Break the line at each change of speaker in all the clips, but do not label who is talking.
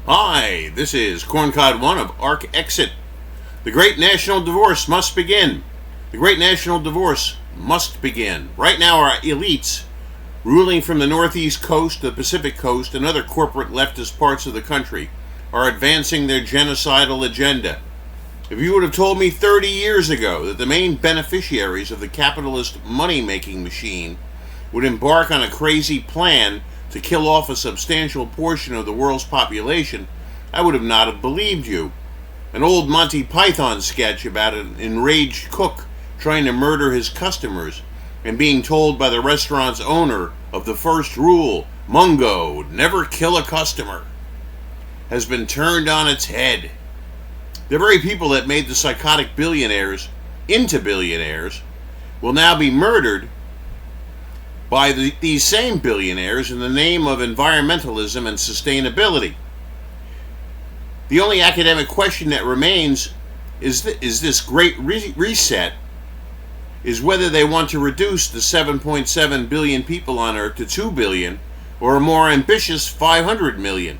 Hi, this is Corncod 1 of Ark-Exit. The great national divorce must begin. The great national divorce must begin. Right now, our elites, ruling from the northeast coast, the Pacific coast, and other corporate leftist parts of the country, are advancing their genocidal agenda. If you would have told me 30 years ago that the main beneficiaries of the capitalist money-making machine would embark on a crazy plan to kill off a substantial portion of the world's population, I would have not have believed you. An old Monty Python sketch about an enraged cook trying to murder his customers and being told by the restaurant's owner of the first rule, Mungo, never kill a customer, has been turned on its head. The very people that made the psychotic billionaires into billionaires will now be murdered by these same billionaires in the name of environmentalism and sustainability. The only academic question that remains is this great reset is whether they want to reduce the 7.7 billion people on Earth to 2 billion or a more ambitious 500 million.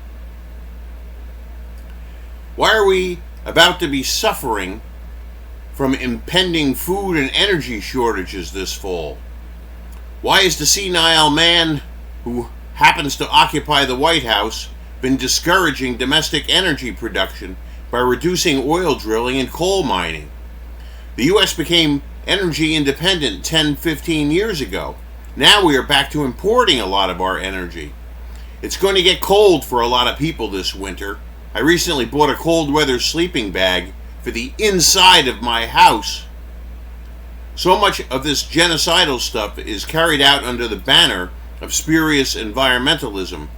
Why are we about to be suffering from impending food and energy shortages this fall? Why has the senile man who happens to occupy the White House been discouraging domestic energy production by reducing oil drilling and coal mining? The U.S. became energy independent 10-15 years ago. Now we are back to importing a lot of our energy. It's going to get cold for a lot of people this winter. I recently bought a cold weather sleeping bag for the inside of my house. So much of this genocidal stuff is carried out under the banner of spurious environmentalism.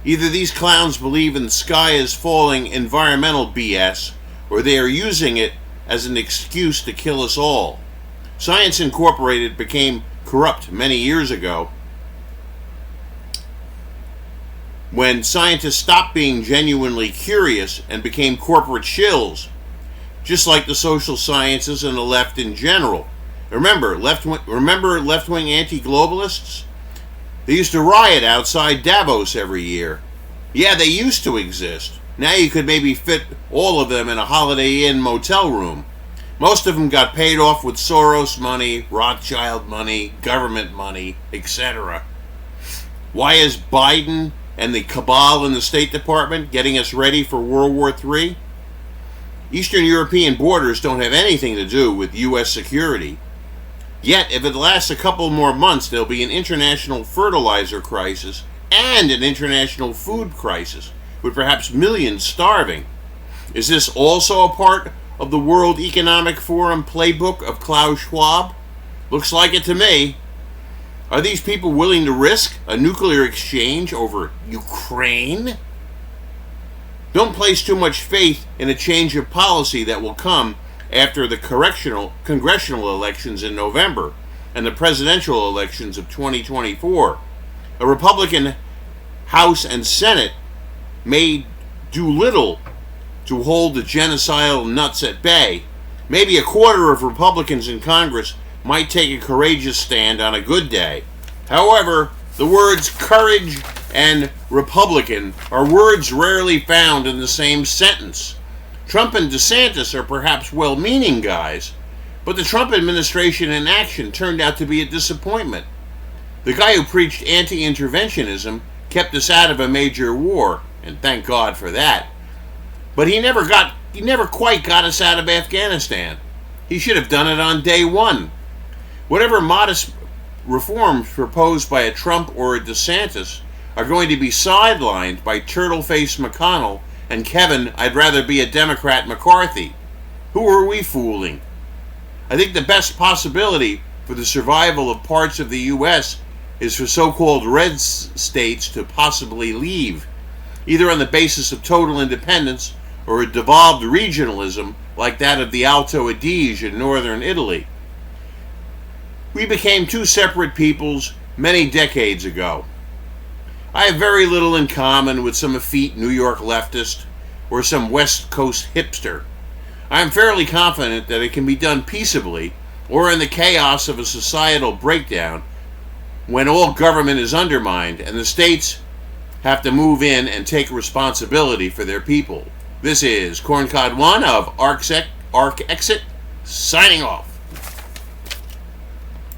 Either these clowns believe in the sky is falling environmental BS, or they are using it as an excuse to kill us all. Science Incorporated became corrupt many years ago when scientists stopped being genuinely curious and became corporate shills, just like the social sciences and the left in general. Remember left-wing anti-globalists? They used to riot outside Davos every year. Yeah, they used to exist. Now you could maybe fit all of them in a Holiday Inn motel room. Most of them got paid off with Soros money, Rothschild money, government money, etc. Why is Biden and the cabal in the State Department getting us ready for World War III? Eastern European borders don't have anything to do with U.S. security. Yet, if it lasts a couple more months, there'll be an international fertilizer crisis and an international food crisis, with perhaps millions starving. Is this also a part of the World Economic Forum playbook of Klaus Schwab? Looks like it to me. Are these people willing to risk a nuclear exchange over Ukraine? Don't place too much faith in a change of policy that will come after the congressional elections in November and the presidential elections of 2024. A Republican House and Senate may do little to hold the genocidal nuts at bay. Maybe a quarter of Republicans in Congress might take a courageous stand on a good day. However, the words courage and Republican are words rarely found in the same sentence. Trump and DeSantis are perhaps well-meaning guys, but the Trump administration in action turned out to be a disappointment. The guy who preached anti-interventionism kept us out of a major war, and thank God for that. But he never quite got us out of Afghanistan. He should have done it on day one. Whatever modest reforms proposed by a Trump or a DeSantis are going to be sidelined by turtle-faced McConnell and Kevin, I'd rather be a Democrat McCarthy. Who are we fooling? I think the best possibility for the survival of parts of the U.S. is for so-called red states to possibly leave, either on the basis of total independence or a devolved regionalism like that of the Alto Adige in northern Italy. We became two separate peoples many decades ago. I have very little in common with some effete New York leftist or some West Coast hipster. I am fairly confident that it can be done peaceably or in the chaos of a societal breakdown when all government is undermined and the states have to move in and take responsibility for their people. This is Corncod1 of Ark-Exit signing off.